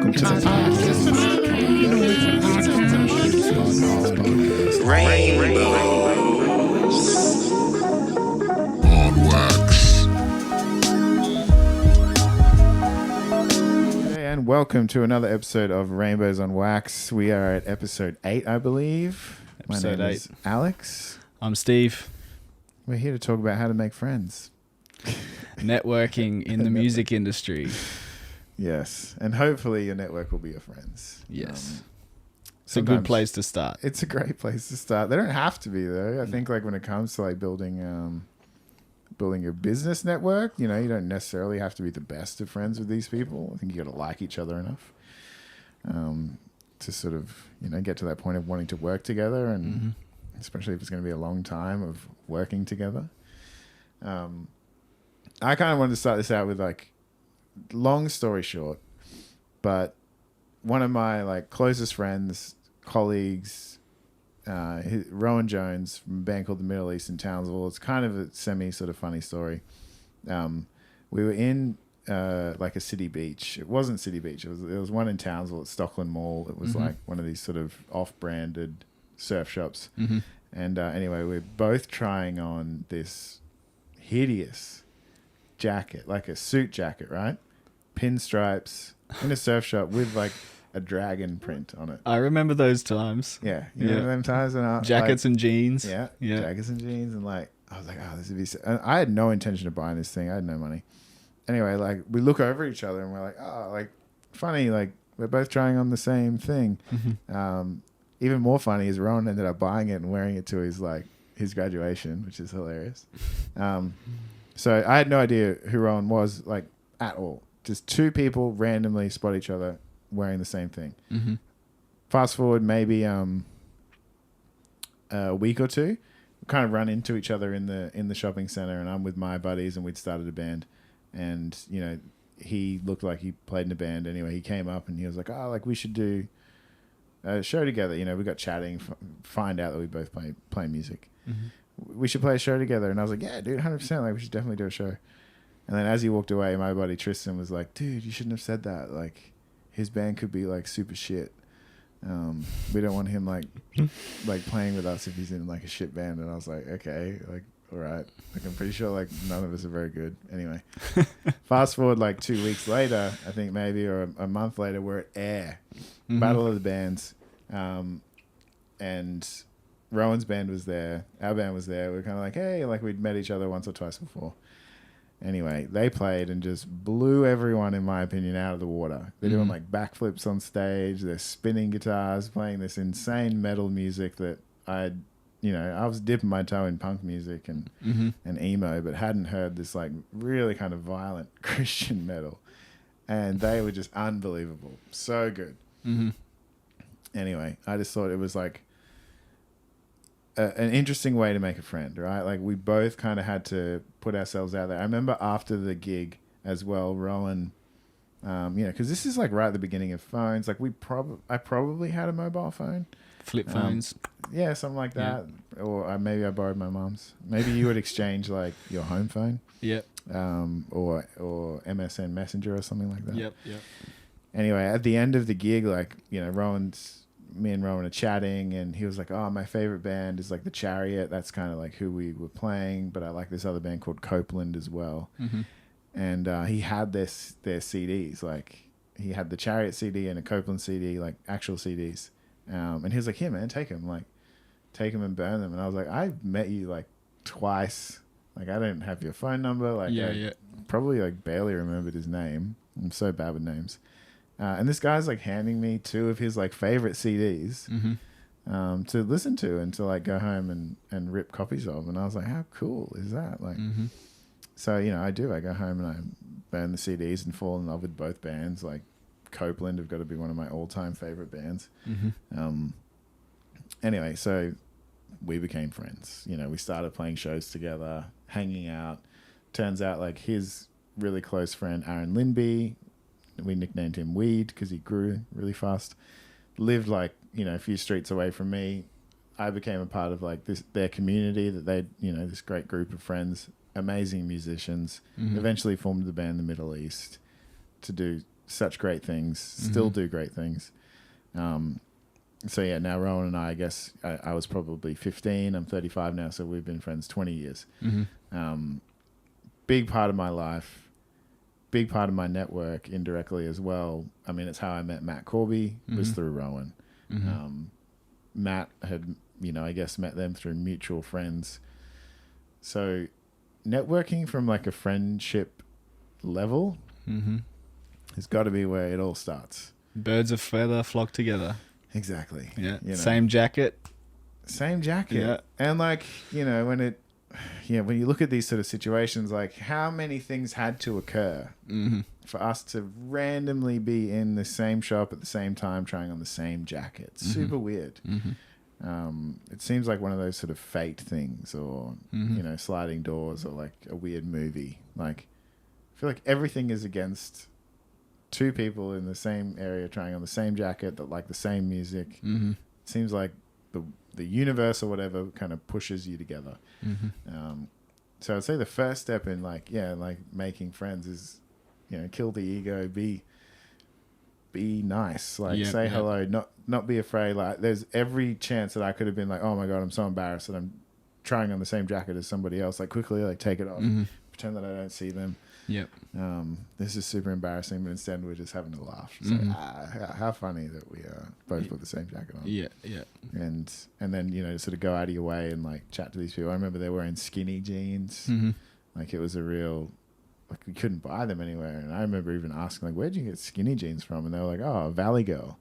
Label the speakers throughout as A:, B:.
A: Welcome to the
B: On Wax.
A: And welcome to another episode of Rainbows on Wax. We are at episode 8, I believe.
C: Episode
A: My name
C: 8.
A: is Alex.
C: I'm Steve.
A: We're here to talk about how to make friends.
C: Networking in the music industry.
A: Yes, and hopefully your network will be your friends.
C: Yes. It's a good place to start.
A: It's a great place to start. They don't have to be though. I think like when it comes to like building your business network, you know, you don't necessarily have to be the best of friends with these people. I think you got to like each other enough to sort of, you know, get to that point of wanting to work together, and especially if it's going to be a long time of working together. I kind of wanted to start this out with like, long story short, but one of my like closest friends, colleagues, Rowan Jones from a band called the Middle East in Townsville. It's kind of a semi sort of funny story. We were in like a city beach. It wasn't City Beach. It was one in Townsville at Stockland Mall. It was like one of these sort of off-branded surf shops. And anyway, we're both trying on this hideous jacket, like a suit jacket, right? Pinstripes in a surf shop with like a dragon print on it.
C: I remember those times.
A: Yeah, you remember them times when
C: Jackets and jeans.
A: Yeah, jackets and jeans, and like I was like, oh, this would be. And I had no intention of buying this thing. I had no money. Anyway, like we look over each other and we're like, oh, like funny, like we're both trying on the same thing. Even more funny is Rowan ended up buying it and wearing it to his graduation, which is hilarious. So I had no idea who Rowan was, like, at all. Just two people randomly spot each other wearing the same thing. Fast forward maybe a week or two, we kind of run into each other in the shopping center, and I'm with my buddies, and we'd started a band. And, you know, he looked like he played in a band. Anyway, he came up and he was like, oh, like we should do a show together. You know, we got chatting, find out that we both play music. We should play a show together. And I was like, yeah, dude, 100%. Like, we should definitely do a show. And then as he walked away, my buddy Tristan was like, dude, you shouldn't have said that. Like, his band could be like super shit. We don't want him like playing with us if he's in like a shit band. And I was like, okay, like, all right. Like, I'm pretty sure like none of us are very good. Anyway, fast forward like 2 weeks later, I think maybe, or a month later, we're at Air, Battle of the Bands. And Rowan's band was there. Our band was there. We were kind of like, hey, like we'd met each other once or twice before. Anyway, they played and just blew everyone, in my opinion, out of the water. They're doing like backflips on stage. They're spinning guitars, playing this insane metal music that I was dipping my toe in punk music and emo, but hadn't heard this like really kind of violent Christian metal. And they were just unbelievable. So good. Anyway, I just thought it was like an interesting way to make a friend, right? Like we both kind of had to put ourselves out there. I remember after the gig as well, Rowan, you know, because this is like right at the beginning of phones. Like I probably had a mobile phone.
C: Flip phones.
A: Yeah, something like that. Yeah. Or maybe I borrowed my mom's. Maybe you would exchange like your home phone.
C: Yep.
A: Or MSN Messenger or something like that.
C: Yep.
A: Anyway, at the end of the gig, like, you know, me and Rowan are chatting, and he was like, oh, my favorite band is like The Chariot. That's kind of like who we were playing, but I like this other band called Copeland as well. And he had their CDs. Like, he had the Chariot CD and a Copeland CD, like actual CDs. And he was like, here, man, take them and burn them. And I was like, I've met you like twice. Like, I don't have your phone number. Like, I probably like barely remembered his name. I'm so bad with names. And this guy's like handing me two of his like favorite CDs to listen to and to like go home and rip copies of. And I was like, how cool is that? Like, so, you know, I go home and I burn the CDs and fall in love with both bands. Like Copeland have got to be one of my all-time favorite bands. Anyway, so we became friends. You know, we started playing shows together, hanging out. Turns out like his really close friend, Aaron Lindby, we nicknamed him Weed because he grew really fast, lived like, you know, a few streets away from me. I became a part of like their community that they, you know, this great group of friends, amazing musicians, eventually formed the band The Middle East to do such great things, still do great things. So yeah, now Rowan and I guess I was probably 15. I'm 35 now, so we've been friends 20 years. Big part of my life, big part of my network indirectly as well. I mean, it's how I met Matt Corby was through Rowan. Matt had, I guess met them through mutual friends. So networking from like a friendship level has got to be where it all starts.
C: Birds of feather flock together.
A: Exactly.
C: Yeah. Same jacket.
A: Same jacket.
C: Yeah.
A: And like, when you look at these sort of situations, like how many things had to occur for us to randomly be in the same shop at the same time trying on the same jacket. Super weird. It seems like one of those sort of fate things or, sliding doors or like a weird movie. Like, I feel like everything is against two people in the same area trying on the same jacket that like the same music. It seems like the universe or whatever kind of pushes you together. So I'd say the first step in like making friends is, kill the ego, be nice, like say hello, not be afraid. Like there's every chance that I could have been like, oh my God, I'm so embarrassed that I'm trying on the same jacket as somebody else. Like quickly, like take it off, pretend that I don't see them.
C: Yep.
A: This is super embarrassing, but instead we're just having a laugh. So how funny that we both put the same jacket on.
C: Yeah, yeah.
A: And then sort of go out of your way and like chat to these people. I remember they were wearing skinny jeans. Like it was a real, like we couldn't buy them anywhere. And I remember even asking like, where'd you get skinny jeans from? And they were like, oh, Valley Girl.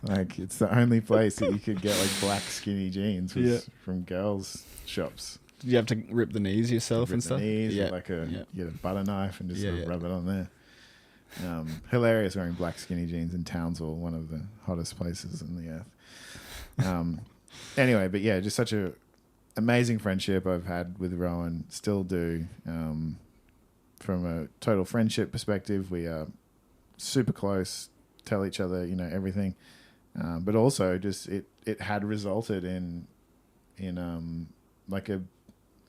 A: Like it's the only place that you could get like black skinny jeans was from girls' shops.
C: Did you have to rip the knees yourself and stuff?
A: Knees with like a butter knife and just sort of rub it on there. Hilarious wearing black skinny jeans in Townsville, one of the hottest places in the earth. Anyway, but yeah, just such a amazing friendship I've had with Rowan, still do. From a total friendship perspective, we are super close, tell each other, everything. But also just it had resulted in like a,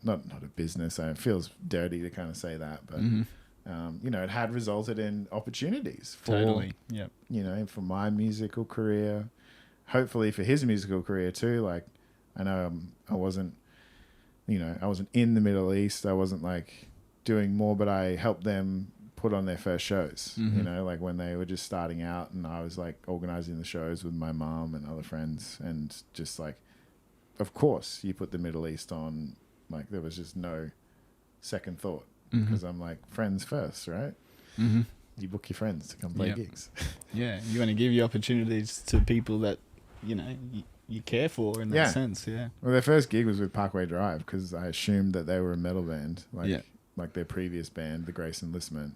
A: not a business. It feels dirty to kind of say that, but it had resulted in opportunities for for my musical career. Hopefully for his musical career too. Like I know I wasn't in the Middle East. I wasn't like doing more, but I helped them put on their first shows. Like when they were just starting out, and I was like organizing the shows with my mom and other friends, and just like, of course, you put the Middle East on. Like there was just no second thought because I'm like friends first, right? You book your friends to come play gigs.
C: Yeah, you want to give your opportunities to people that you care for in that sense. Yeah.
A: Well, their first gig was with Parkway Drive because I assumed that they were a metal band, like their previous band, the Grace Enlistment.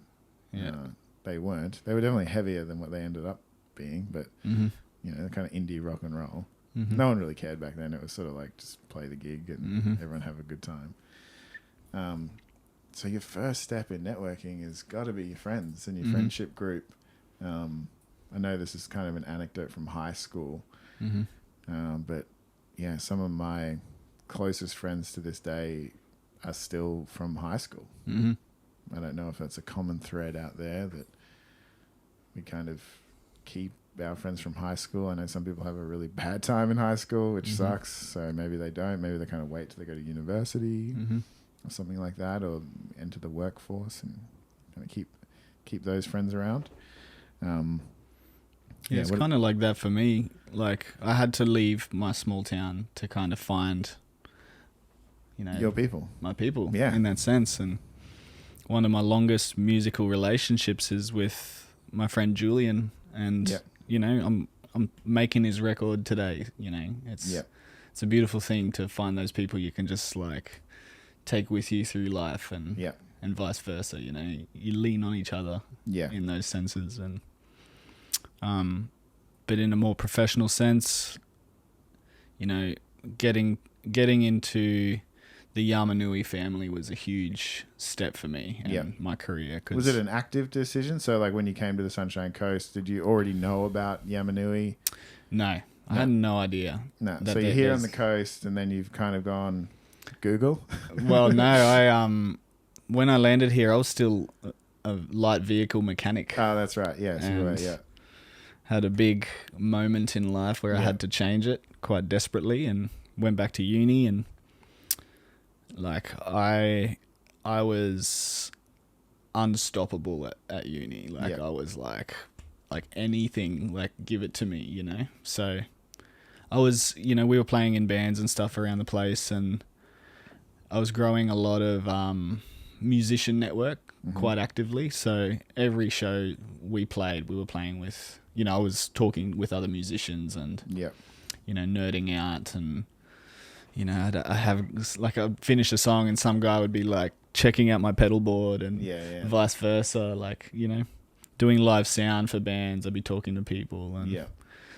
A: They weren't. They were definitely heavier than what they ended up being, but they're kind of indie rock and roll. No one really cared back then. It was sort of like just play the gig and everyone have a good time. So your first step in networking has got to be your friends and your friendship group. I know this is kind of an anecdote from high school, but yeah, some of my closest friends to this day are still from high school. I don't know if that's a common thread out there that we kind of keep our friends from high school. I know some people have a really bad time in high school, which sucks. So maybe they don't. Maybe they kind of wait till they go to university or something like that, or enter the workforce and kind of keep those friends around.
C: It's kind of like that for me. Like I had to leave my small town to kind of find,
A: your people,
C: my people, in that sense. And one of my longest musical relationships is with my friend Julian, and I'm making his record today. It's a beautiful thing to find those people you can just like take with you through life, and vice versa. You lean on each other in those senses. And but in a more professional sense, getting into the Yamanui family was a huge step for me in my career.
A: Was it an active decision? So like when you came to the Sunshine Coast, did you already know about Yamanui?
C: No, I had no idea.
A: No. So you're here on the coast and then you've kind of gone Google?
C: Well, no, when I landed here, I was still a light vehicle mechanic.
A: Oh, that's right. Yeah, so you were, yeah.
C: Had a big moment in life where I
A: Yeah.
C: had to change it quite desperately, and went back to uni, and like I was unstoppable at uni. Like
A: Yeah.
C: I was like anything, like give it to me, you know. So I was, you know, we were playing in bands and stuff around the place, and I was growing a lot of musician network quite actively. So every show we played, we were playing with, you know, I was talking with other musicians and,
A: Yeah.
C: you know, nerding out, and, you know, I'd finish a song and some guy would be like checking out my pedal board, and vice versa, like, you know, doing live sound for bands. I'd be talking to people, and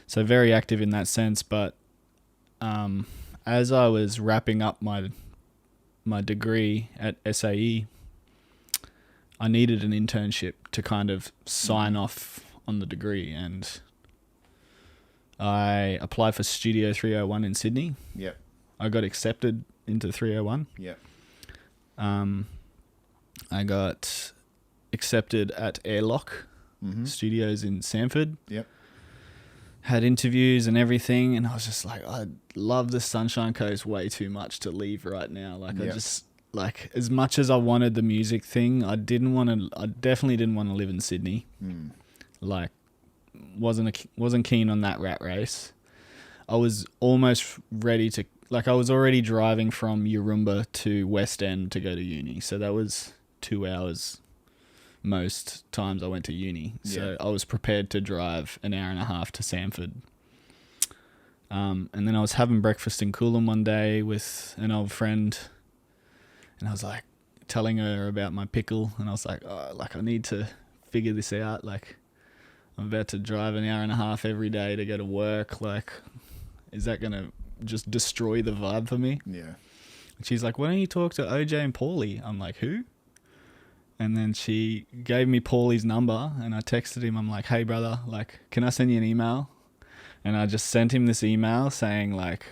C: so very active in that sense. But as I was wrapping up my degree at SAE, I needed an internship to kind of sign off on the degree, and I applied for Studio 301 in Sydney.
A: Yep.
C: I got accepted into 301.
A: Yep.
C: I got accepted at Airlock Studios in Sanford.
A: Yep.
C: Had interviews and everything, and I was just like, I love the Sunshine Coast way too much to leave right now. Like, I just, like, as much as I wanted the music thing, I definitely didn't want to live in Sydney. Like, wasn't keen on that rat race. I was almost ready to, like, I was already driving from Yurumba to West End to go to uni. So that was 2 hours most times I went to uni. So I was prepared to drive an hour and a half to Sanford. And then I was having breakfast in Coolum one day with an old friend, and I was like telling her about my pickle, and I was like, oh, like, I need to figure this out. Like, I'm about to drive an hour and a half every day to go to work. Like, is that going to just destroy the vibe for me?
A: Yeah.
C: And she's like, why don't you talk to OJ and Paulie? I'm like, who? And then she gave me Paulie's number, and I texted him. I'm like, hey, brother, like, can I send you an email? And I just sent him this email saying, like,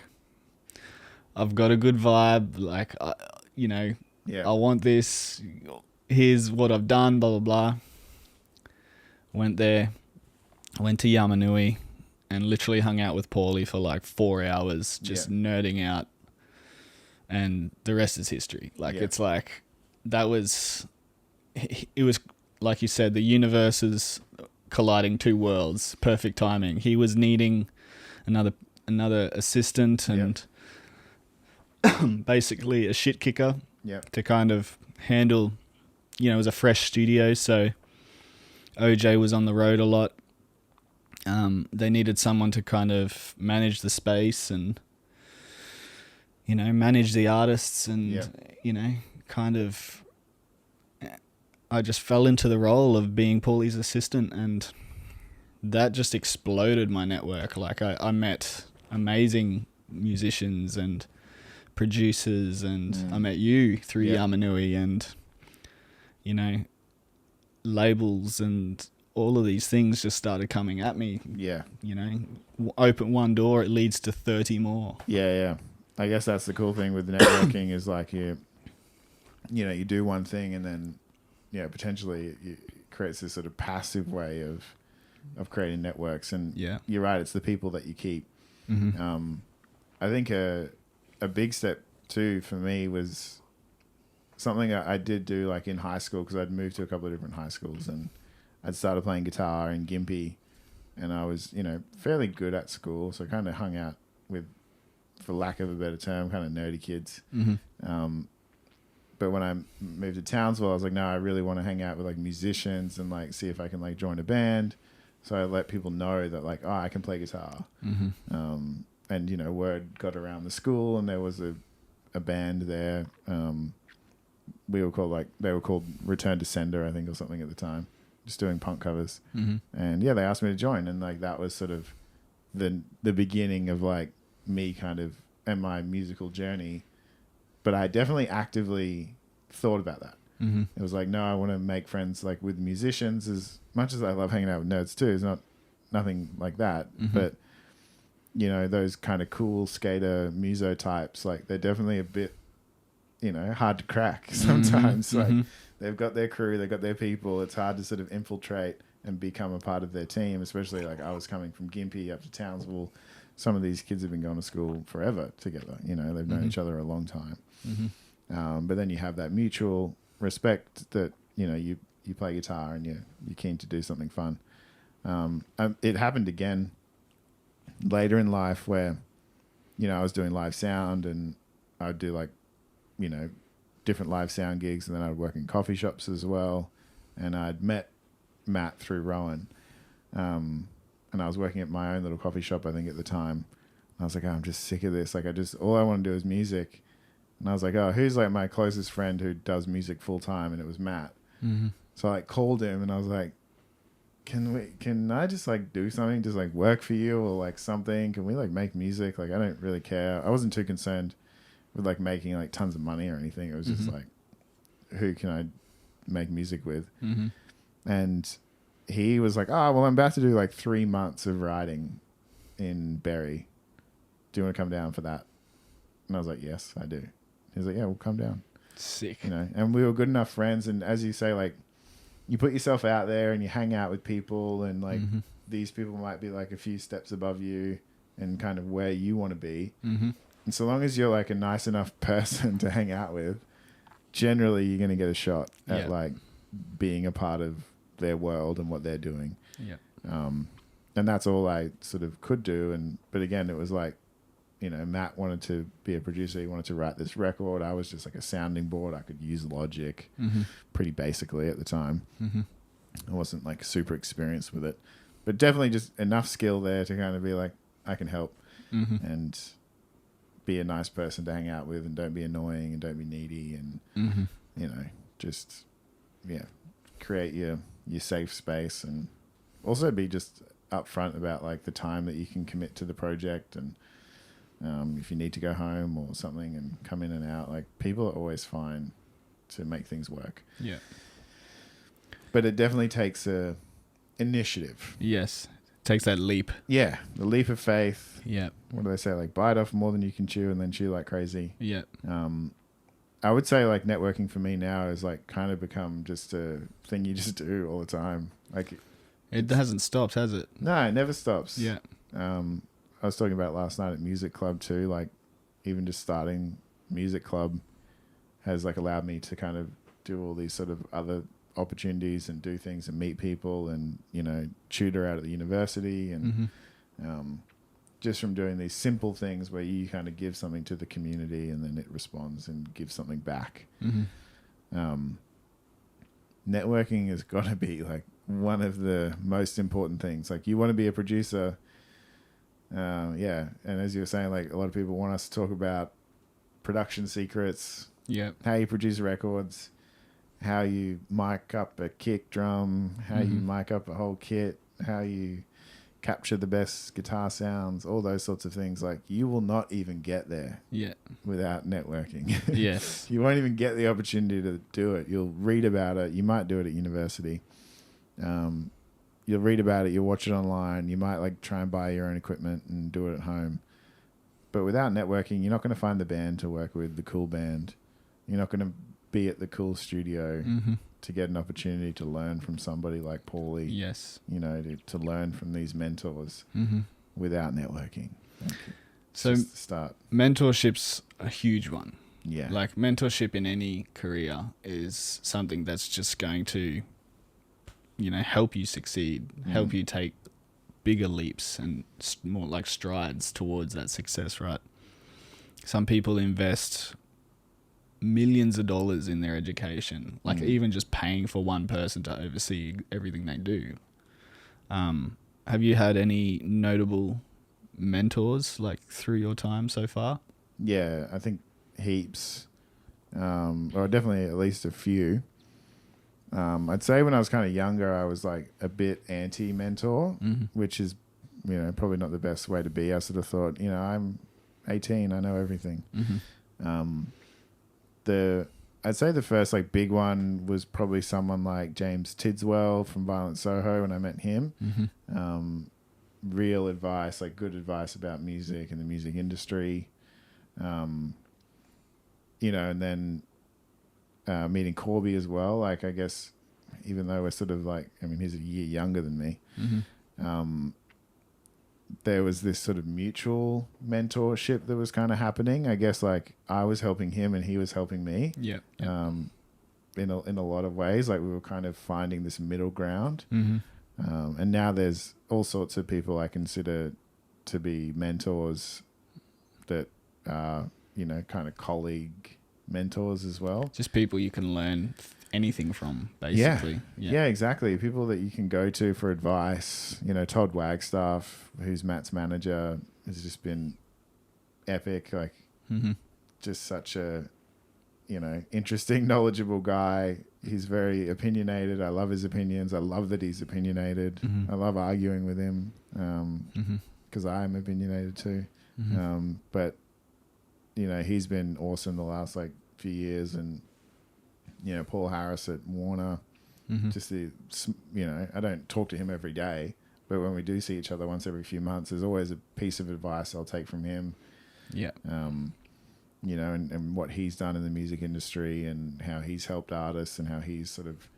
C: I've got a good vibe. Like, you know, I want this. Here's what I've done, blah, blah, blah. Went there, went to Yamanui, and literally hung out with Paulie for like 4 hours, just nerding out. And the rest is history. Like, it's like, it was, like you said, the universe is colliding two worlds. Perfect timing. He was needing another assistant, and basically a shit kicker to kind of handle, you know, it was a fresh studio. So OJ was on the road a lot. They needed someone to kind of manage the space and, you know, manage the artists and, you know, kind of, I just fell into the role of being Paulie's assistant, and that just exploded my network. Like, I met amazing musicians and producers, and I met you through Yamanui, and, you know, labels and all of these things just started coming at me. Yeah. You know, open one door, it leads to 30 more.
A: Yeah. I guess that's the cool thing with networking is like you do one thing, and then potentially it creates this sort of passive way of creating networks. And you're right, it's the people that you keep. I think a big step too for me was something I did do like in high school, because I'd moved to a couple of different high schools, and I'd started playing guitar in Gympie, and I was, fairly good at school. So I kind of hung out with, for lack of a better term, kind of nerdy kids. But when I moved to Townsville, I was like, no, I really want to hang out with like musicians and like see if I can like join a band. So I let people know that like, oh, I can play guitar. And, word got around the school, and there was a band there. They were called Return to Sender, I think, or something at the time, just doing punk covers. And they asked me to join. And like, that was sort of the beginning of like me kind of and my musical journey. But I definitely actively thought about that. It was like, no, I want to make friends like with musicians. As much as I love hanging out with nerds too, it's nothing like that. But those kind of cool skater muso types, like they're definitely a bit, hard to crack sometimes. Like they've got their crew, they've got their people. It's hard to sort of infiltrate and become a part of their team, especially like I was coming from Gympie up to Townsville. Some of these kids have been going to school forever together. You know, they've known each other a long time. But then you have that mutual respect that, you know, you play guitar and you're keen to do something fun. It happened again later in life where, you know, I was doing live sound and I'd do like, you know, different live sound gigs, and then I'd work in coffee shops as well. And I'd met Matt through Rowan. And I was working at my own little coffee shop, I think, at the time. And I was like, oh, I'm just sick of this. Like, all I want to do is music. And I was like, oh, who's like my closest friend who does music full time? And it was Matt. So I like called him and I was like, can I just like do something, just like work for you or like something? Can we like make music? Like, I don't really care. I wasn't too concerned with like making like tons of money or anything. It was just like, who can I make music with? And he was like, oh, well, I'm about to do like 3 months of writing in Berry. Do you want to come down for that? And I was like, yes, I do. He was like, yeah, we'll come down.
C: Sick.
A: You know, and we were good enough friends. And as you say, like, you put yourself out there and you hang out with people, and like these people might be like a few steps above you and kind of where you want to be. And so long as you're like a nice enough person to hang out with, generally you're going to get a shot at like being a part of their world and what they're doing. And that's all I sort of could do. But again, it was like, you know, Matt wanted to be a producer. He wanted to write this record. I was just like a sounding board. I could use Logic pretty basically at the time. I wasn't like super experienced with it, but definitely just enough skill there to kind of be like, I can help and be a nice person to hang out with, and don't be annoying and don't be needy, and you know, just create your safe space, and also be just upfront about like the time that you can commit to the project, and if you need to go home or something and come in and out, like people are always fine to make things work. But it definitely takes a initiative.
C: Yes. Takes that leap.
A: Yeah. The leap of faith.
C: Yeah.
A: What do they say? Like, bite off more than you can chew and then chew like crazy.
C: Yeah.
A: I would say like networking for me now is like kind of become just a thing you just do all the time. Like,
C: it hasn't stopped, has it?
A: No, it never stops.
C: Yeah.
A: I was talking about last night at Music Club too. Like, even just starting Music Club has like allowed me to kind of do all these sort of other opportunities and do things and meet people, and, you know, tutor out at the university, and just from doing these simple things where you kind of give something to the community and then it responds and gives something back. Networking has got to be like one of the most important things. Like, you want to be a producer. And as you were saying, like, a lot of people want us to talk about production secrets, how you produce records, how you mic up a kick drum, how you mic up a whole kit, how you capture the best guitar sounds, all those sorts of things. Like, you will not even get there without networking.
C: Yes.
A: You won't even get the opportunity to do it. You'll read about it. You might do it at university. You'll read about it. You'll watch it online. You might like try and buy your own equipment and do it at home. But without networking, you're not going to find the band to work with, the cool band. You're not going to be at the cool studio to get an opportunity to learn from somebody like Paulie.
C: Yes.
A: You know, to learn from these mentors without networking.
C: So
A: just the start.
C: Mentorship's a huge one.
A: Yeah.
C: Like, mentorship in any career is something that's just going to, you know, help you succeed, help you take bigger leaps and more like strides towards that success, right? Some people invest millions of dollars in their education, like even just paying for one person to oversee everything they do. Have you had any notable mentors like through your time so far?
A: Yeah, I think heaps, or definitely at least a few. I'd say when I was kind of younger, I was like a bit anti-mentor, which is, you know, probably not the best way to be. I sort of thought, you know, I'm 18, I know everything. I'd say the first like big one was probably someone like James Tidswell from Violent Soho when I met him. Real advice, like good advice about music and the music industry. You know, and then meeting Corby as well. Like, I guess, even though we're sort of like, I mean, he's a year younger than me. There was this sort of mutual mentorship that was kind of happening. I guess like I was helping him and he was helping me.
C: Yeah.
A: In a lot of ways, like we were kind of finding this middle ground. And now there's all sorts of people I consider to be mentors that are, kind of colleague mentors as well.
C: Just people you can learn anything from, basically.
A: Yeah, exactly. People that you can go to for advice. Todd Wagstaff, who's Matt's manager, has just been epic. Like, just such a, interesting, knowledgeable guy. He's very opinionated. I love his opinions. I love that he's opinionated. I love arguing with him because I'm opinionated too. But, he's been awesome the last like few years. And, Paul Harris at Warner, just the, I don't talk to him every day, but when we do see each other once every few months, there's always a piece of advice I'll take from him.
C: Yeah.
A: And what he's done in the music industry and how he's helped artists and how he's sort of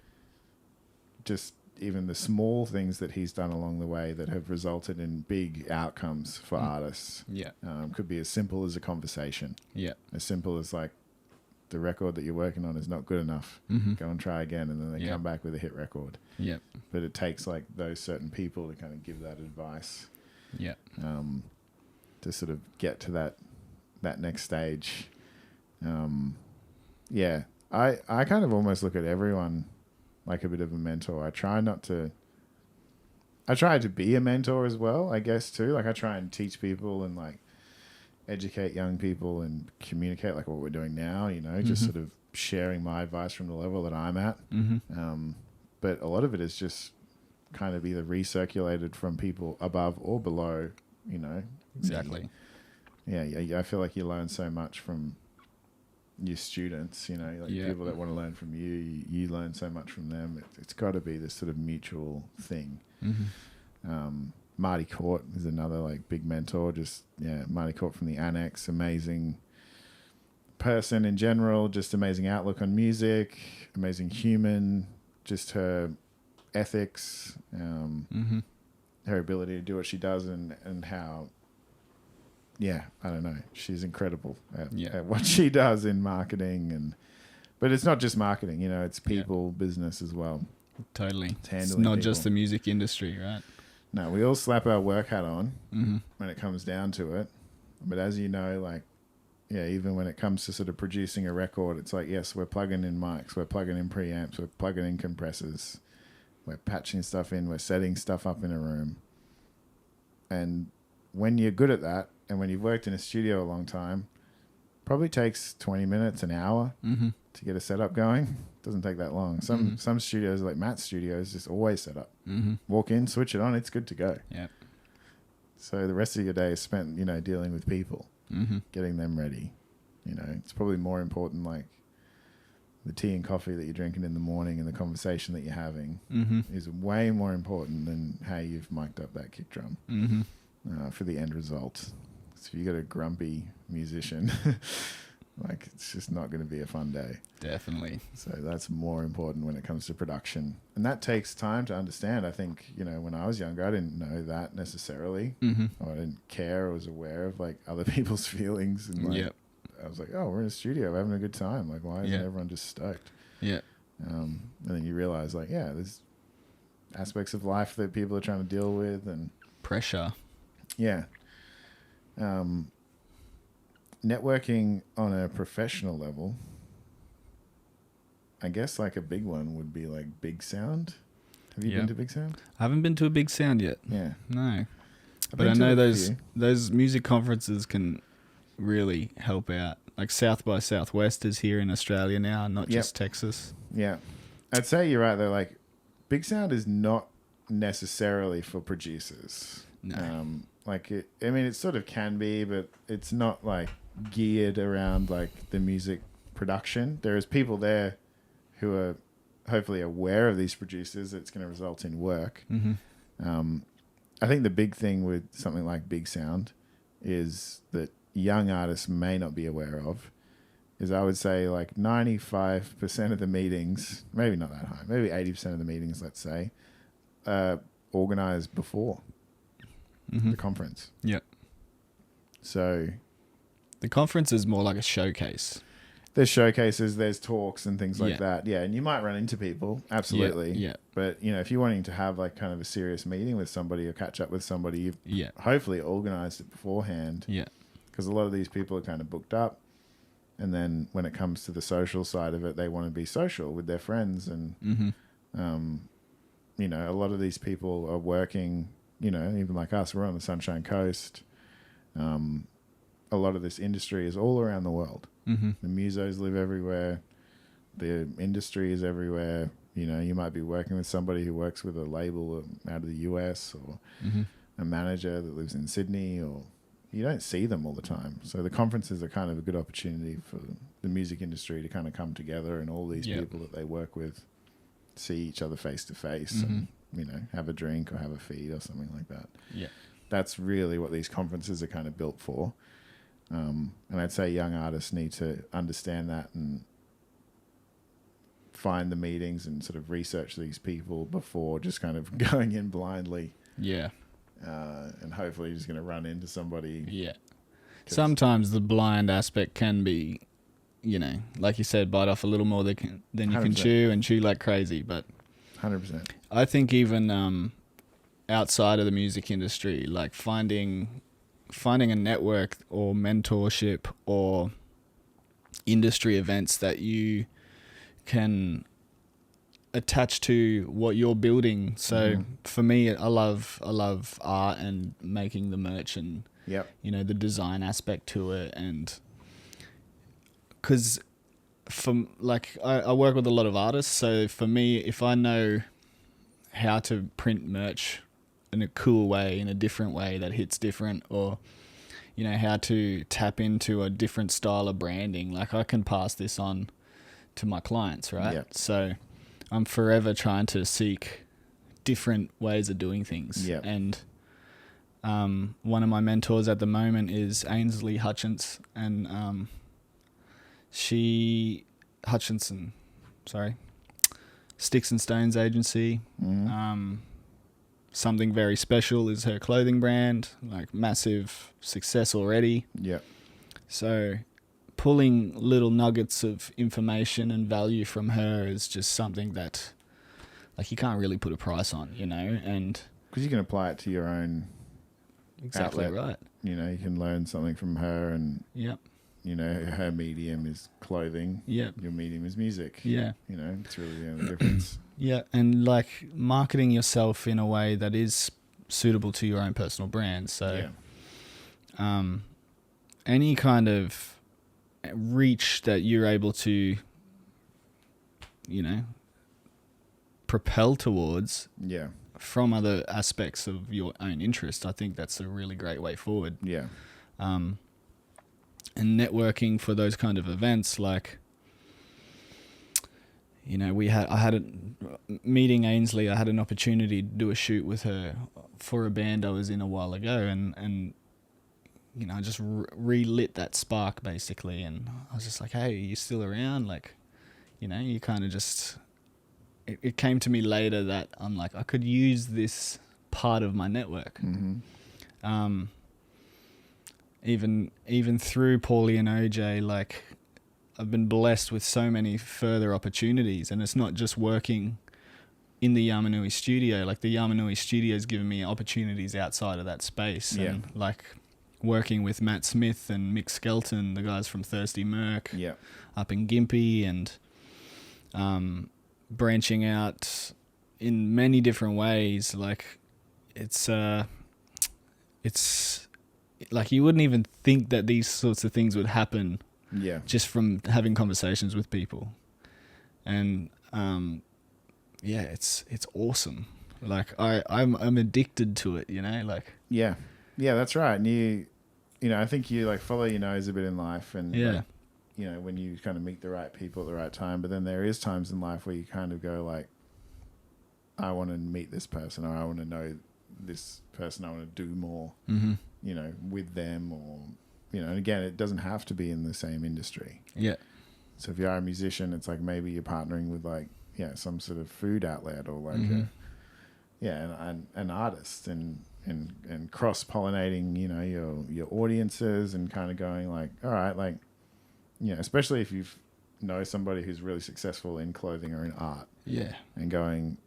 A: just even the small things that he's done along the way that have resulted in big outcomes for artists.
C: Yeah.
A: Could be as simple as a conversation.
C: Yeah.
A: As simple as like the record that you're working on is not good enough. Go and try again. And then they come back with a hit record.
C: Yeah.
A: But it takes like those certain people to kind of give that advice.
C: Yeah.
A: To sort of get to that next stage. I kind of almost look at everyone like a bit of a mentor. I try to be a mentor as well, I guess too. Like I try and teach people and like educate young people and communicate like what we're doing now, just sort of sharing my advice from the level that I'm at. But a lot of it is just kind of either recirculated from people above or below,
C: Exactly.
A: I feel like you learn so much from your students, people that want to learn from you, you learn so much from them. It's got to be this sort of mutual thing. Marty Court is another like big mentor. Marty Court from the Annex, amazing person in general, just amazing outlook on music, amazing human, just her ethics, her ability to do what she does and how, I don't know. She's incredible at what she does in marketing but it's not just marketing, it's people, business as well.
C: Totally.
A: It's
C: not
A: people.
C: just the music industry, right?
A: No, we all slap our work hat on when it comes down to it. But as you know, like, even when it comes to sort of producing a record, it's like, yes, we're plugging in mics, we're plugging in preamps, we're plugging in compressors, we're patching stuff in, we're setting stuff up in a room. And when you're good at that, and when you've worked in a studio a long time, probably takes 20 minutes, an hour to get a setup going. Doesn't take that long. Some studios, like Matt's studios, just always set up. Walk in, switch it on, it's good to go.
C: Yeah.
A: So the rest of your day is spent, dealing with people, getting them ready. It's probably more important, like the tea and coffee that you're drinking in the morning and the conversation that you're having is way more important than how you've mic'd up that kick drum for the end result. So if you got a grumpy musician, like it's just not going to be a fun day.
C: Definitely.
A: So that's more important when it comes to production. And that takes time to understand. I think, when I was younger, I didn't know that necessarily. Or I didn't care. I was aware of like other people's feelings. And like, I was like, oh, we're in a studio. We're having a good time. Like, why isn't everyone just stoked? Yeah. And then you realize like, there's aspects of life that people are trying to deal with and
C: pressure.
A: Yeah. Networking on a professional level, I guess like a big one would be like Big Sound. Have you been to Big Sound?
C: I haven't been to a Big Sound yet.
A: Yeah.
C: No. But I know those music conferences can really help out. Like South by Southwest is here in Australia now, not just Texas.
A: Yeah. I'd say you're right though. Like Big Sound is not necessarily for producers.
C: No.
A: It sort of can be, but it's not like geared around like the music production. There is people there who are hopefully aware of these producers. It's going to result in work. I think the big thing with something like Big Sound is that young artists may not be aware of is I would say like 95% of the meetings, maybe not that high, maybe 80% of the meetings, let's say, organized before the conference.
C: Yeah.
A: So
C: The conference is more like a showcase.
A: there's showcases, there's talks and things like
C: Yeah.
A: that. Yeah, and you might run into people, absolutely.
C: Yeah.
A: But, you know, if you're wanting to have like kind of a serious meeting with somebody or catch up with somebody, you've
C: Yeah.
A: hopefully organized it beforehand.
C: Yeah.
A: Because a lot of these people are kind of booked up. And then when it comes to the social side of it, they want to be social with their friends. And, you know, a lot of these people are working, you know, even like us, we're on the Sunshine Coast. A lot of this industry is all around the world. The musos live everywhere. The industry is everywhere. You know, you might be working with somebody who works with a label out of the US or a manager that lives in Sydney, or you don't see them all the time. So the conferences are kind of a good opportunity for the music industry to kind of come together, and all these people that they work with see each other face to face and, you know, have a drink or have a feed or something like that.
C: Yeah.
A: That's really what these conferences are kind of built for. And I'd say young artists need to understand that and find the meetings and sort of research these people before just kind of going in blindly.
C: Yeah.
A: And hopefully you're just going to run into somebody.
C: Yeah. Sometimes the blind aspect can be, you know, like you said, bite off a little more than you can
A: 100%.
C: chew, and chew like crazy. But
A: 100%.
C: I think even outside of the music industry, like finding a network or mentorship or industry events that you can attach to what you're building. So for me, I love art and making the merch and
A: Yep.
C: you know, the design aspect to it. And because from like I work with a lot of artists, so for me, if I know how to print merch in a cool way, in a different way that hits different, or you know, how to tap into a different style of branding, like I can pass this on to my clients, right?
A: Yep.
C: So I'm forever trying to seek different ways of doing things.
A: Yep.
C: And one of my mentors at the moment is Ainsley Hutchinson, and Sticks and Stones Agency. Something Very Special is her clothing brand, like massive success already.
A: Yep.
C: So pulling little nuggets of information and value from her is just something that like you can't really put a price on, you know, and
A: Because you can apply it to your own
C: exactly
A: outlet.
C: right.
A: You know, you can learn something from her, and,
C: Yep.
A: you know, her medium is clothing.
C: Yep.
A: Your medium is music.
C: Yeah.
A: You know, it's really the only difference.
C: Yeah, and like marketing yourself in a way that is suitable to your own personal brand. So any kind of reach that you're able to, you know, propel towards
A: Yeah.
C: from other aspects of your own interest, I think that's a really great way forward.
A: Yeah.
C: And networking for those kind of events, like, you know, meeting Ainsley, I had an opportunity to do a shoot with her for a band I was in a while ago, and you know, I just relit that spark basically, and I was just like, hey, are you still around? Like, you know, you kind of just, it came to me later that I'm like, I could use this part of my network. Even through Paulie and OJ, like, I've been blessed with so many further opportunities, and it's not just working in the Yamanui studio. Like, the Yamanui studio has given me opportunities outside of that space.
A: Yeah.
C: And like working with Matt Smith and Mick Skelton, the guys from Thirsty Merc,
A: Yeah.
C: up in Gympie, and branching out in many different ways. Like, it's like you wouldn't even think that these sorts of things would happen
A: Yeah.
C: just from having conversations with people. And yeah, it's awesome. Like I'm addicted to it, you know, like.
A: Yeah. Yeah, that's right. And you know, I think you like follow your nose a bit in life, and
C: Yeah.
A: like, you know, when you kind of meet the right people at the right time, but then there is times in life where you kind of go like, I want to meet this person, or I want to know this person, I want to do more, you know, with them, or you know, and again, it doesn't have to be in the same industry.
C: Yeah.
A: So if you are a musician, it's like maybe you're partnering with like, yeah, some sort of food outlet or like, an artist and cross-pollinating, you know, your audiences and kind of going like, all right, like, you know, especially if you know somebody who's really successful in clothing or in art.
C: Yeah.
A: And going,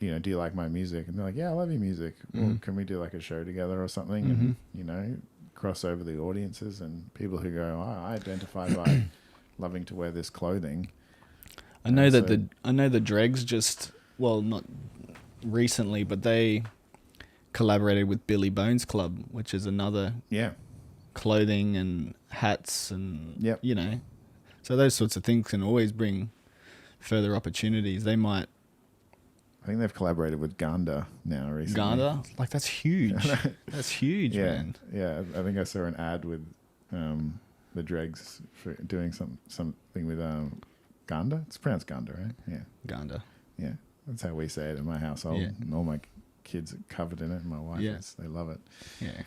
A: you know, do you like my music? And they're like, yeah, I love your music. Well, can we do like a show together or something? And, you know, cross over the audiences and people who go, oh, I identify by loving to wear this clothing.
C: I know that the Dregs just, well, not recently, but they collaborated with Billy Bones Club, which is another clothing and hats and, you know, so those sorts of things can always bring further opportunities. They might.
A: I think they've collaborated with Ganda now recently.
C: Ganda? Like, that's huge. That's huge, man.
A: Yeah, I think I saw an ad with the Dregs for doing something with Ganda. It's pronounced Ganda, right? Yeah.
C: Ganda.
A: Yeah, that's how we say it in my household.
C: Yeah.
A: And all my kids are covered in it, and my wife they love it.
C: Yeah.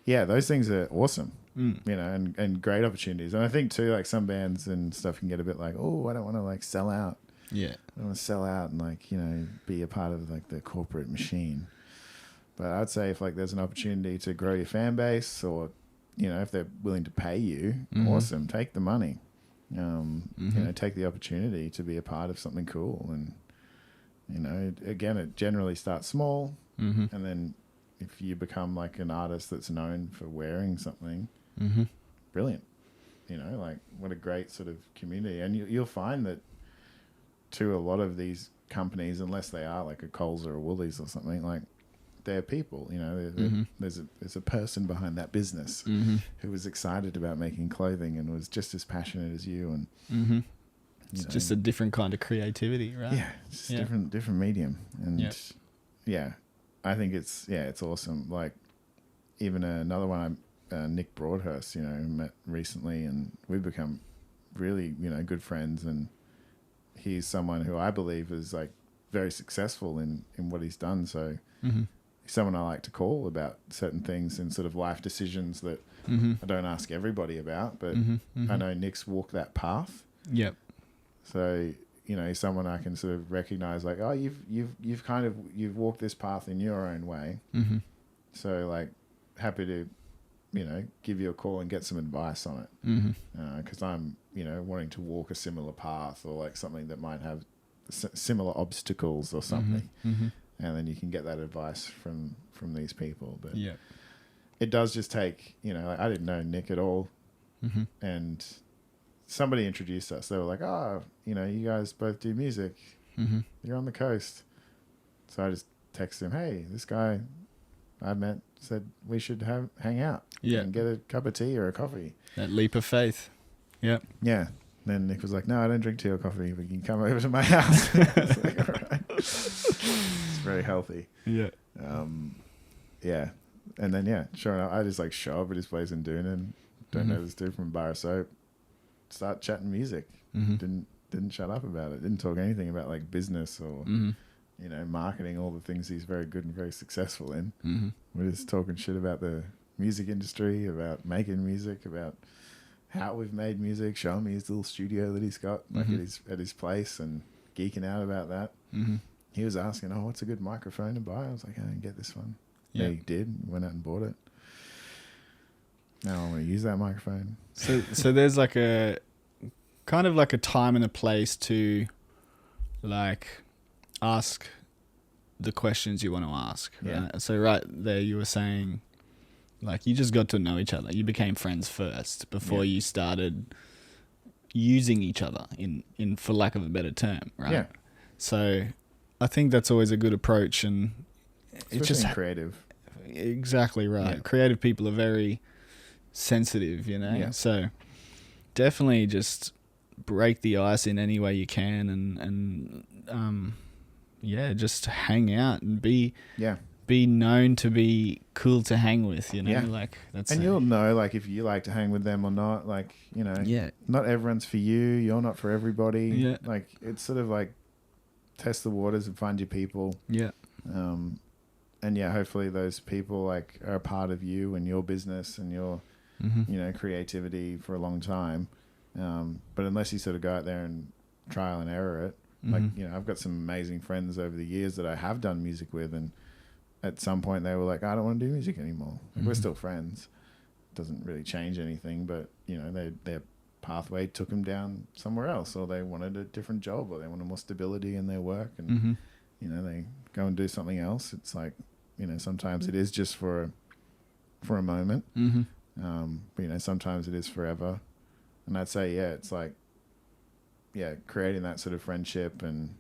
A: Yeah, those things are awesome. You know, and great opportunities. And I think too, like some bands and stuff can get a bit like, oh, I don't want to like sell out.
C: Yeah.
A: I don't want to sell out and like, you know, be a part of like the corporate machine. But I'd say if like there's an opportunity to grow your fan base or, you know, if they're willing to pay you, awesome, take the money. You know, take the opportunity to be a part of something cool. And, you know, again, it generally starts small. And then if you become like an artist that's known for wearing something, brilliant. You know, like what a great sort of community. And you'll find that to a lot of these companies, unless they are like a Coles or a Woolies or something, like they're people, you know, there's a person behind that business who was excited about making clothing and was just as passionate as you. And
C: it's just a different kind of creativity, right?
A: Yeah, it's different medium. And I think it's awesome. Like even another one, Nick Broadhurst, you know, met recently and we've become really, you know, good friends. And he's someone who I believe is like very successful in what he's done. So he's someone I like to call about certain things and sort of life decisions that I don't ask everybody about, but I know Nick's walked that path.
C: Yep.
A: So, you know, he's someone I can sort of recognize like, oh, you've walked this path in your own way. So like happy to, you know, give you a call and get some advice on it. Cause I'm, you know, wanting to walk a similar path or like something that might have similar obstacles or something. And then you can get that advice from these people. But it does just take, you know, like I didn't know Nick at all. And somebody introduced us. They were like, oh, you know, you guys both do music. You're on the coast. So I just texted him, hey, this guy I met said we should hang out and get a cup of tea or a coffee.
C: That leap of faith. Yep.
A: Yeah. Then Nick was like, no, I don't drink tea or coffee, but you can come over to my house. I was like, all right. It's very healthy.
C: Yeah.
A: Yeah. And then, sure enough, I just like show up at his place in Doonan. Don't know this dude from Bar of Soap. Start chatting music. Didn't shut up about it. Didn't talk anything about like business or, you know, marketing, all the things he's very good and very successful in. We're just talking shit about the music industry, about making music, about how we've made music, showing me his little studio that he's got like at his place and geeking out about that. He was asking, oh, what's a good microphone to buy? I was like, I didn't get this one. Yeah, he did. Went out and bought it. Now I want to use that microphone.
C: So there's like a kind of like a time and a place to like ask the questions you want to ask. Right?
A: Yeah.
C: So right there you were saying like you just got to know each other. You became friends first before you started using each other in for lack of a better term, right?
A: Yeah.
C: So I think that's always a good approach, and
A: it's just creative.
C: Exactly right.
A: Yeah.
C: Creative people are very sensitive, you know.
A: Yeah.
C: So definitely just break the ice in any way you can, and just hang out and be known to be cool to hang with, you know. Like that's
A: and you'll know like if you like to hang with them or not. Like, you know, not everyone's for you. You're not for everybody.
C: Yeah.
A: Like it's sort of like test the waters and find your people.
C: Yeah.
A: and yeah, hopefully those people like are a part of you and your business and your, you know, creativity for a long time. But unless you sort of go out there and trial and error it, like, you know, I've got some amazing friends over the years that I have done music with, and at some point they were like, I don't want to do music anymore. Like, we're still friends. Doesn't really change anything, but you know, their pathway took them down somewhere else, or they wanted a different job, or they wanted more stability in their work, and you know, they go and do something else. It's like, you know, sometimes it is just for a moment, but you know, sometimes it is forever. And I'd say, yeah, it's like, yeah, creating that sort of friendship, and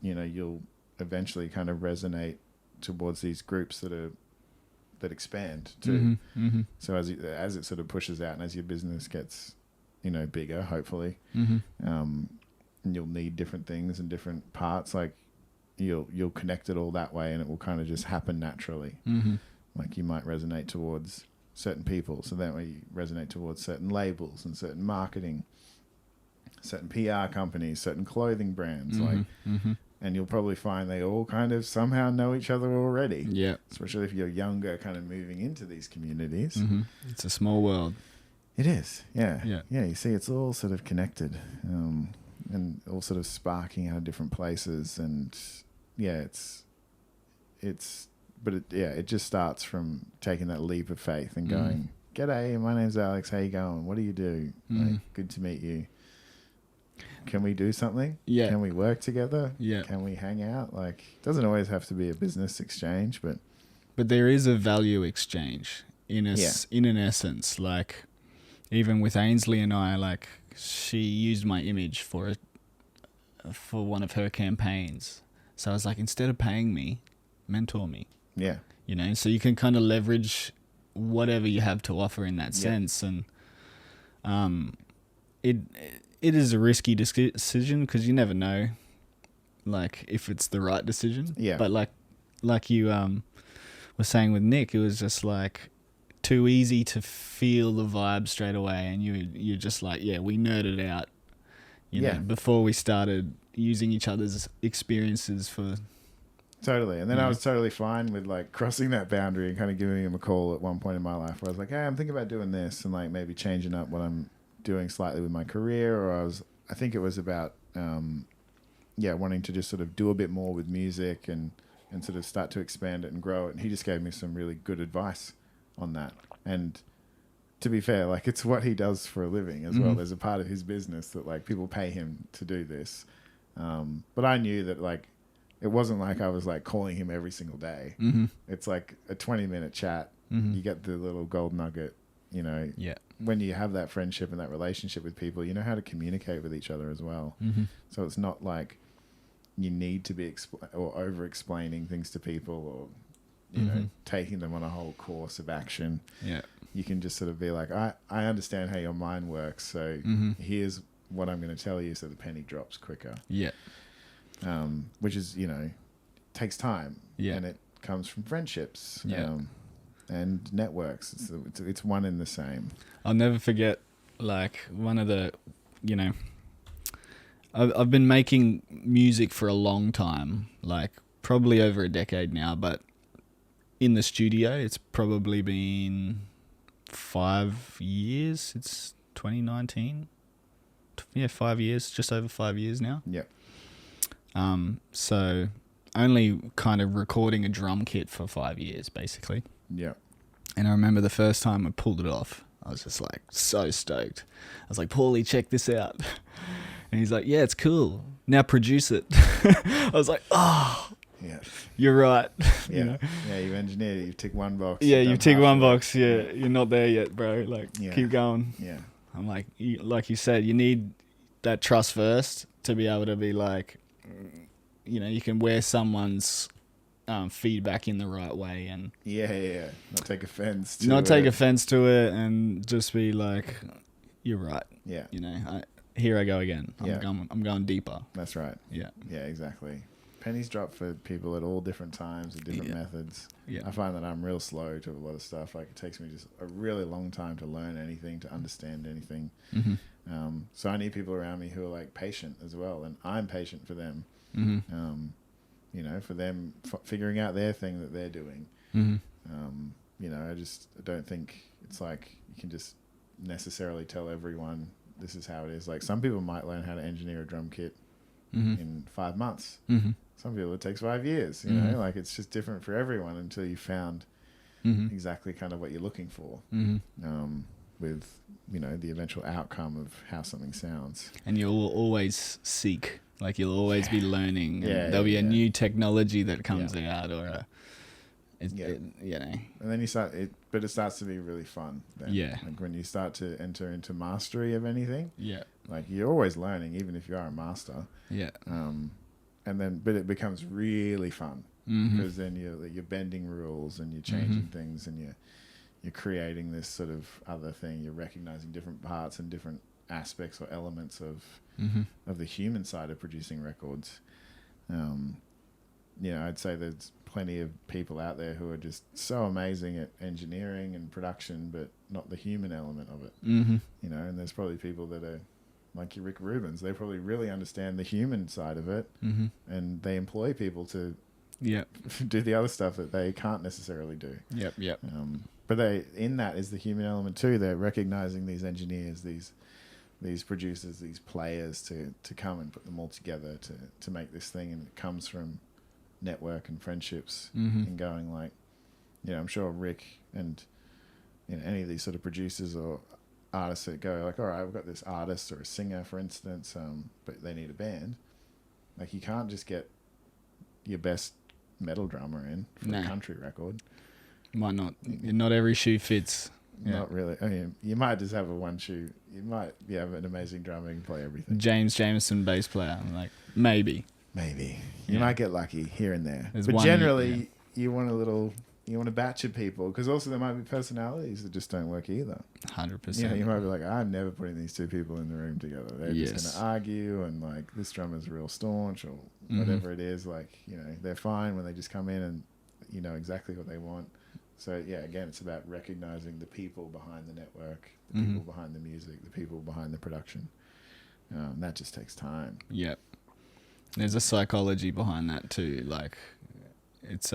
A: you know, you'll eventually kind of resonate towards these groups that expand too. So as it sort of pushes out, and as your business gets, you know, bigger, hopefully, and you'll need different things and different parts, like you'll connect it all that way, and it will kind of just happen naturally. Like you might resonate towards certain people, so that way you resonate towards certain labels and certain marketing, certain PR companies, certain clothing brands, and you'll probably find they all kind of somehow know each other already. Yeah. Especially if you're younger, kind of moving into these communities.
C: It's a small world.
A: It is. Yeah. Yeah. You see, it's all sort of connected, and all sort of sparking out of different places. And yeah, it just starts from taking that leap of faith and going, "G'day, my name's Alex. How you going? What do you do? Like, good to meet you. Can we do something? Yeah. Can we work together? Yeah. Can we hang out?" Like, it doesn't always have to be a business exchange, but
C: there is a value exchange in an essence. Like, even with Ainsley and I, like, she used my image for one of her campaigns. So I was like, instead of paying me, mentor me. Yeah. You know, so you can kind of leverage whatever you have to offer in that sense. And it is a risky decision, because you never know, like, if it's the right decision. Yeah. But like you were saying with Nick, it was just like too easy to feel the vibe straight away, and you're just like, yeah, we nerded out, you know, before we started using each other's experiences for.
A: Totally. And then I was totally fine with like crossing that boundary and kind of giving him a call at one point in my life where I was like, hey, I'm thinking about doing this, and like maybe changing up what I'm doing slightly with my career. Or I think it was about, wanting to just sort of do a bit more with music and sort of start to expand it and grow it. And he just gave me some really good advice on that. And to be fair, like, it's what he does for a living as well. There's a part of his business that like people pay him to do this. But I knew that, like, it wasn't like I was like calling him every single day. It's like a 20-minute chat. You get the little gold nugget, you know. Yeah. When you have that friendship and that relationship with people, you know how to communicate with each other as well. So it's not like you need to be over-explaining things to people, or, you know, taking them on a whole course of action. Yeah. You can just sort of be like, I understand how your mind works, so here's what I'm going to tell you, so the penny drops quicker. Yeah. Which is, you know, takes time. Yeah. And it comes from friendships. Yeah. And networks. It's one and the same.
C: I'll never forget, like, one of the, you know, I've been making music for a long time, like probably over a decade now, but in the studio, it's probably been 5 years. It's 2019. Yeah, 5 years, just over 5 years now. Yep. So only kind of recording a drum kit for 5 years, basically. Yeah. And I remember the first time I pulled it off, I was just like so stoked. I was like, Paulie, check this out. And he's like, yeah, it's cool. Now produce it. I was like, oh, yeah, you're right.
A: Yeah. You know? Yeah, you've engineered it. You've ticked one box.
C: Yeah, you've ticked one box. Yeah, you're not there yet, bro. Like, keep going. Yeah. I'm like you said, you need that trust first to be able to be like, you know, you can wear someone's feedback in the right way, and
A: not take offense
C: to it, and just be like, you're right. Yeah, you know, here I go again. I'm going deeper.
A: That's right. Yeah, exactly. Pennies drop for people at all different times and different methods. Yeah, I find that I'm real slow to a lot of stuff. Like, it takes me just a really long time to learn anything, to understand anything. So I need people around me who are like patient as well, and I'm patient for them. you know, for them figuring out their thing that they're doing.
C: Mm-hmm.
A: You know, I don't think it's like you can just necessarily tell everyone this is how it is. Like some people might learn how to engineer a drum kit in 5 months.
C: Mm-hmm.
A: Some people it takes 5 years, you know, like it's just different for everyone until you found exactly kind of what you're looking for. With, you know, the eventual outcome of how something sounds.
C: And you'll always seek, like you'll always be learning. And there'll be a new technology that comes out, or you know.
A: And then you start it, but it starts to be really fun. Then.
C: Yeah.
A: Like when you start to enter into mastery of anything.
C: Yeah.
A: Like you're always learning, even if you are a master.
C: Yeah.
A: And then, but it becomes really fun because then you're bending rules and you're changing things and you're creating this sort of other thing. You're recognizing different parts and different aspects or elements of the human side of producing records. You know, I'd say there's plenty of people out there who are just so amazing at engineering and production, but not the human element of it. You know, and there's probably people that are like your Rick Rubins. They probably really understand the human side of it, and they employ people to do the other stuff that they can't necessarily do. But in that is the human element too. They're recognizing these engineers, these producers, these players to come and put them all together to make this thing, and it comes from network and friendships and going like, you know, I'm sure Rick and, you know, any of these sort of producers or artists that go like, all right, we've got this artist or a singer, for instance, but they need a band. Like you can't just get your best metal drummer in for a country record.
C: Might not. Not every shoe fits.
A: Not really. I mean, you might just have a one shoe. You might have an amazing drummer and play everything.
C: James Jamerson, bass player. Like maybe.
A: You might get lucky here and there. But generally, you want a batch of people, because also there might be personalities that just don't work either.
C: 100%.
A: You know, you might be like, I'm never putting these two people in the room together. They're just going to argue, and like this drummer's real staunch or whatever it is. Like, you know, they're fine when they just come in and you know exactly what they want. So yeah, again, it's about recognizing the people behind the network, the people behind the music, the people behind the production. That just takes time.
C: Yep. There's a psychology behind that too. Like, it's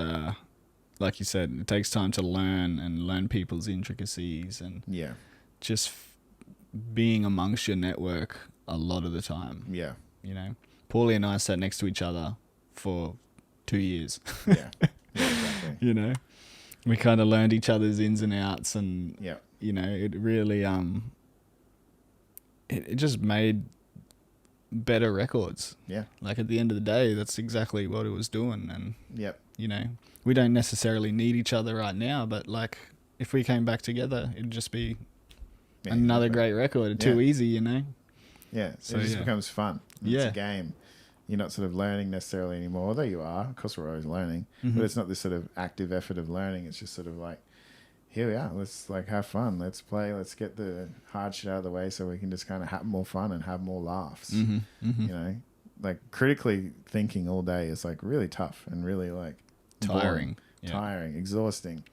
C: like you said, it takes time to learn people's intricacies and just being amongst your network a lot of the time. Yeah. You know, Paulie and I sat next to each other for 2 years. Yeah, exactly. You know, we kind of learned each other's ins and outs, and you know, it really it just made better records. Yeah. Like at the end of the day, that's exactly what it was doing. And you know, we don't necessarily need each other right now, but like if we came back together, it'd just be another great record. Too easy, you know? Yeah. So it just becomes fun. It's a game. You're not sort of learning necessarily anymore, although you are. Of course, we're always learning, but it's not this sort of active effort of learning. It's just sort of like, here we are. Let's like have fun. Let's play. Let's get the hard shit out of the way so we can just kind of have more fun and have more laughs. You know, like critically thinking all day is like really tough and really like tiring, exhausting.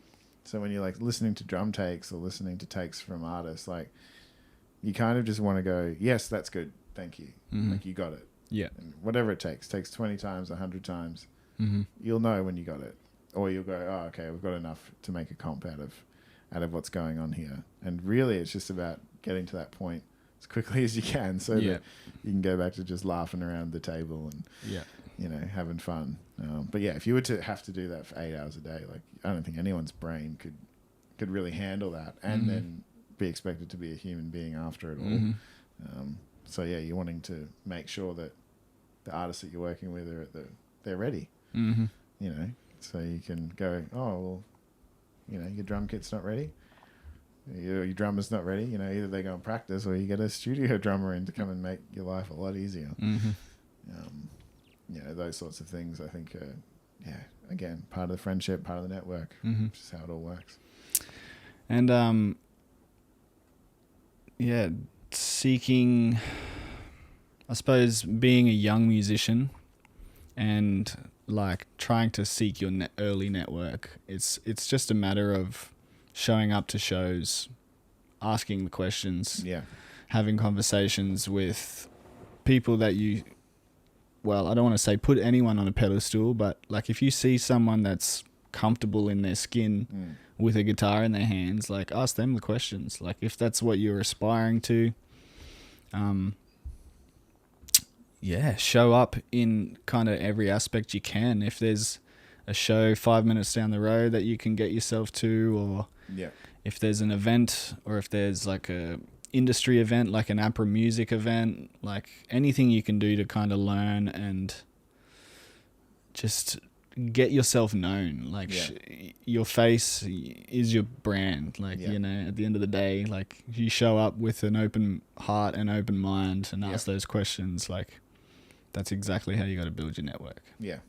C: So when you're like listening to drum takes or listening to takes from artists, like you kind of just want to go, yes, that's good. Thank you. Like you got it. Yeah. And whatever it takes 20 times, 100 times, you'll know when you got it. Or you'll go, oh, okay, we've got enough to make a comp out of what's going on here. And really, it's just about getting to that point as quickly as you can, so that you can go back to just laughing around the table and you know, having fun. But yeah, if you were to have to do that for 8 hours a day, like I don't think anyone's brain could really handle that, and then be expected to be a human being after it all. So yeah, you're wanting to make sure that the artists that you're working with they're ready. You know. So you can go, oh, well, you know, your drum kit's not ready. Your drummer's not ready. You know, either they go and practice or you get a studio drummer in to come and make your life a lot easier. You know, those sorts of things, I think, again, part of the friendship, part of the network, which is how it all works. And, seeking, I suppose, being a young musician and like trying to seek your early network, it's just a matter of showing up to shows, asking the questions, having conversations with people that you well, I don't want to say put anyone on a pedestal, but like if you see someone that's comfortable in their skin with a guitar in their hands, like ask them the questions. Like if that's what you're aspiring to, show up in kind of every aspect you can. If there's a show 5 minutes down the road that you can get yourself to, or if there's an event, or if there's like a industry event, like an APRA music event, like anything you can do to kind of learn and just get yourself known. Like your face is your brand. Like, you know, at the end of the day, like you show up with an open heart and open mind and ask those questions. Like that's exactly how you got to build your network.
A: Yeah.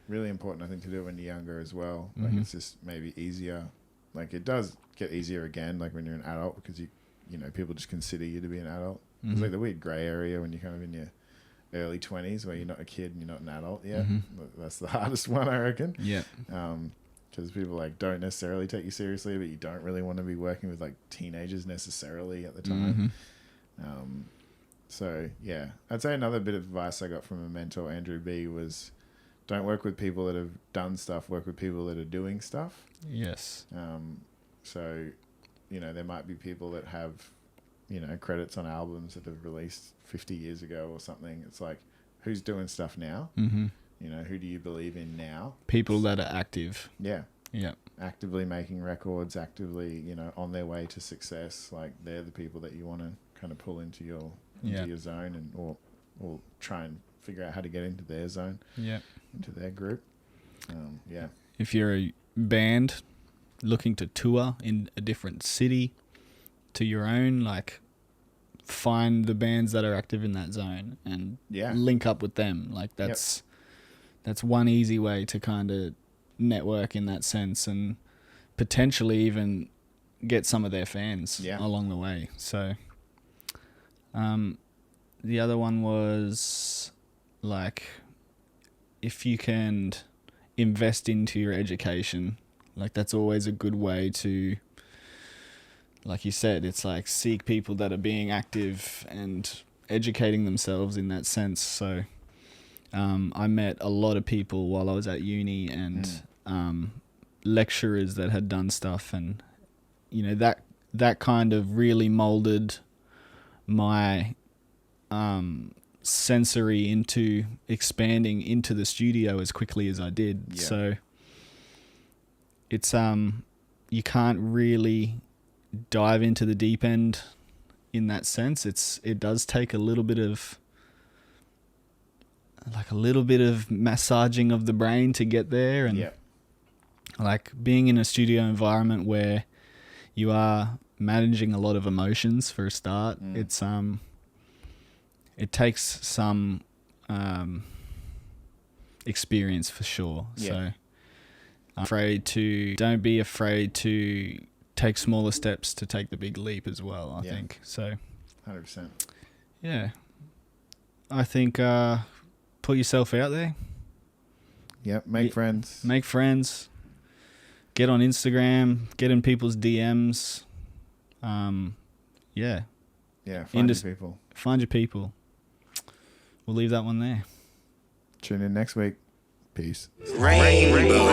A: Really important, I think, to do it when you're younger as well. Like it's just maybe easier. Like it does get easier again, like when you're an adult, because you know, people just consider you to be an adult. It's like the weird grey area when you're kind of in your early 20s where you're not a kid and you're not an adult yet. That's the hardest one, I reckon. Yeah. Because people like don't necessarily take you seriously, but you don't really want to be working with like teenagers necessarily at the time. So yeah, I'd say another bit of advice I got from a mentor, Andrew B, was don't work with people that have done stuff, work with people that are doing stuff.
C: Yes.
A: So, you know, there might be people that have, you know, credits on albums that have released 50 years ago or something. It's like, who's doing stuff now? You know, who do you believe in now?
C: People that are active.
A: Yeah.
C: Yeah.
A: Actively making records, actively, you know, on their way to success. Like they're the people that you want to kind of pull into your zone and or try and figure out how to get into their zone. Yeah. Into their group.
C: If you're a band looking to tour in a different city to your own, like find the bands that are active in that zone and link up with them. Like that's one easy way to kind of network in that sense and potentially even get some of their fans along the way. So the other one was like, if you can invest into your education, like that's always a good way to, like you said, it's like seek people that are being active and educating themselves in that sense. So I met a lot of people while I was at uni and lecturers that had done stuff, and you know that kind of really molded my sensory into expanding into the studio as quickly as I did. So it's you can't really dive into the deep end in that sense. It does take a little bit of massaging of the brain to get there, and like being in a studio environment where you are managing a lot of emotions for a start. It takes some experience for sure. So don't be afraid to take smaller steps to take the big leap as well, I think. So
A: 100%.
C: Yeah. I think put yourself out there.
A: Yep, make friends.
C: Make friends. Get on Instagram, get in people's DMs.
A: Find your people.
C: Find your people. We'll leave that one there.
A: Tune in next week. Peace.
B: Rainbow.